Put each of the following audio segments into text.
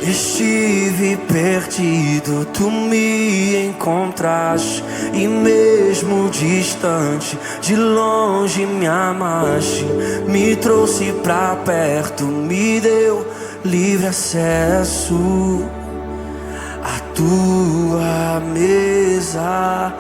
Estive perdido, tu me encontraste, e mesmo distante, de longe me amaste. Me trouxe pra perto, me deu livre acesso à tua mesa.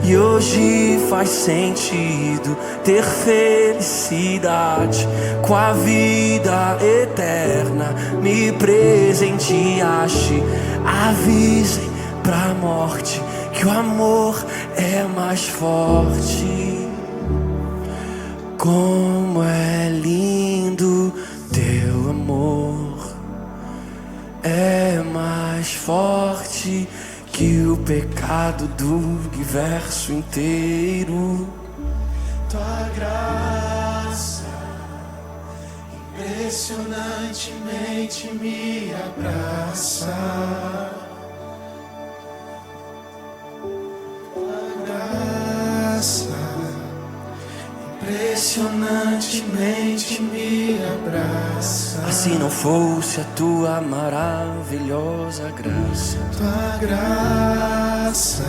E hoje faz sentido ter felicidade com a vida eterna. Me presenteaste. Avisem pra morte que o amor é mais forte. Como é lindo teu amor, é mais forte que o pecado do universo inteiro. Tua graça impressionantemente me abraça. Tua graça impressionantemente me abraça. Assim não fosse a tua maravilhosa graça. Tua graça,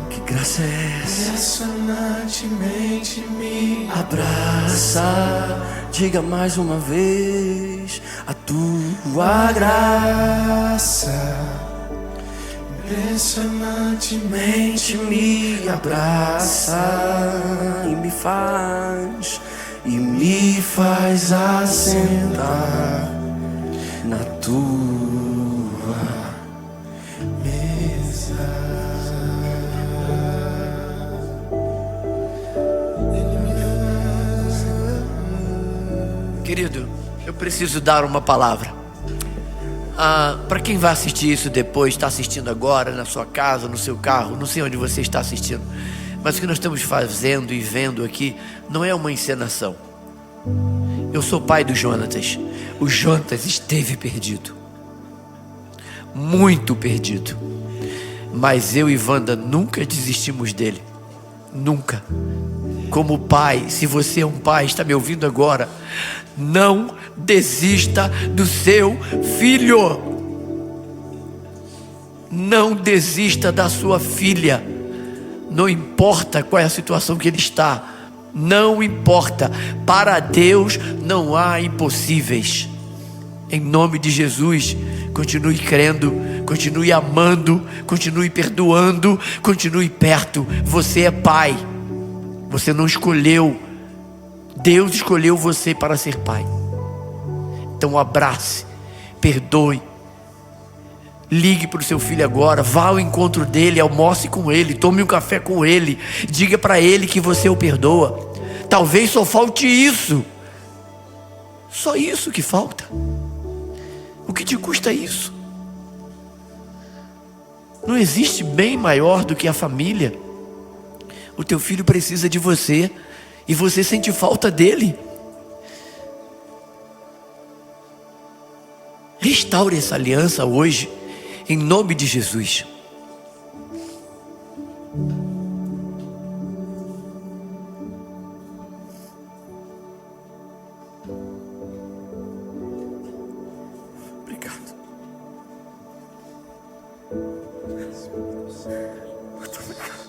que graça é essa? Impressionantemente me Abraça, diga mais uma vez. A tua graça impressionantemente me abraça e me faz assentar na tua mesa. Querido, eu preciso dar uma palavra. Para quem vai assistir isso depois, está assistindo agora, na sua casa, no seu carro, não sei onde você está assistindo, mas o que nós estamos fazendo e vendo aqui não é uma encenação. Eu sou pai do Jonatas. O Jonatas esteve perdido, muito perdido, mas eu e Wanda nunca desistimos dele, nunca. Como pai, se você é um pai, está me ouvindo agora, não desista do seu filho. Não desista da sua filha. Não importa qual é a situação que ele está. Não importa. Para Deus não há impossíveis. Em nome de Jesus, continue crendo, continue amando, continue perdoando, continue perto. Você é pai. Você não escolheu. Deus escolheu você para ser pai. Então abrace, perdoe, ligue para o seu filho agora, vá ao encontro dele, almoce com ele, tome um café com ele, diga para ele que você o perdoa. Talvez só falte isso, só isso que falta. O que te custa isso? Não existe bem maior do que a família. O teu filho precisa de você e você sente falta dele. Restaure essa aliança hoje, em nome de Jesus. Obrigado. Muito obrigado.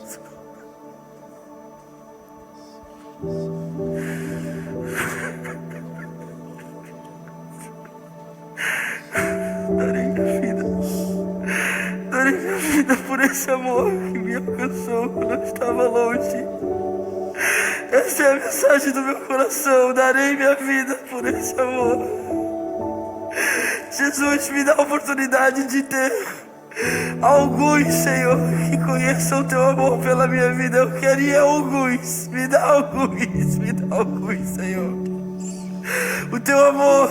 Darei minha vida por esse amor que me alcançou quando eu estava longe. Essa é a mensagem do meu coração. Darei minha vida por esse amor. Jesus, me dá a oportunidade de ter alguns, Senhor, que conheçam o teu amor pela minha vida. Eu queria alguns. Me dá alguns, Senhor. O teu amor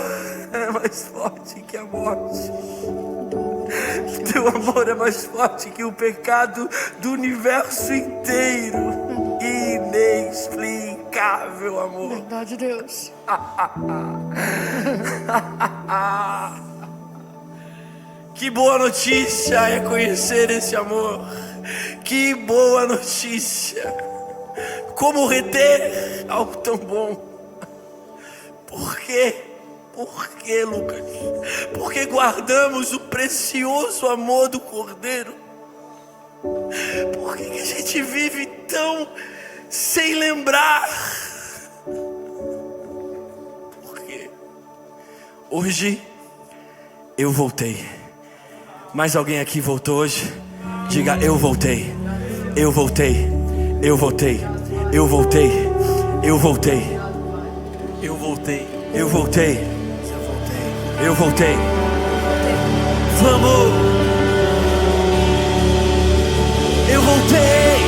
é mais forte que a morte. O teu amor é mais forte que o pecado do universo inteiro. Inexplicável amor. Verdade, Deus. Que boa notícia é conhecer esse amor. Que boa notícia. Como reter algo tão bom? Por quê? Por que, Lucas? Porque guardamos o precioso amor do Cordeiro. Por que a gente vive tão sem lembrar? Porque hoje eu voltei. Mais alguém aqui voltou hoje? Diga: eu voltei. Eu voltei. Eu voltei. Eu voltei. Eu voltei. Eu voltei. Eu voltei. Eu voltei. Vamos! Eu voltei!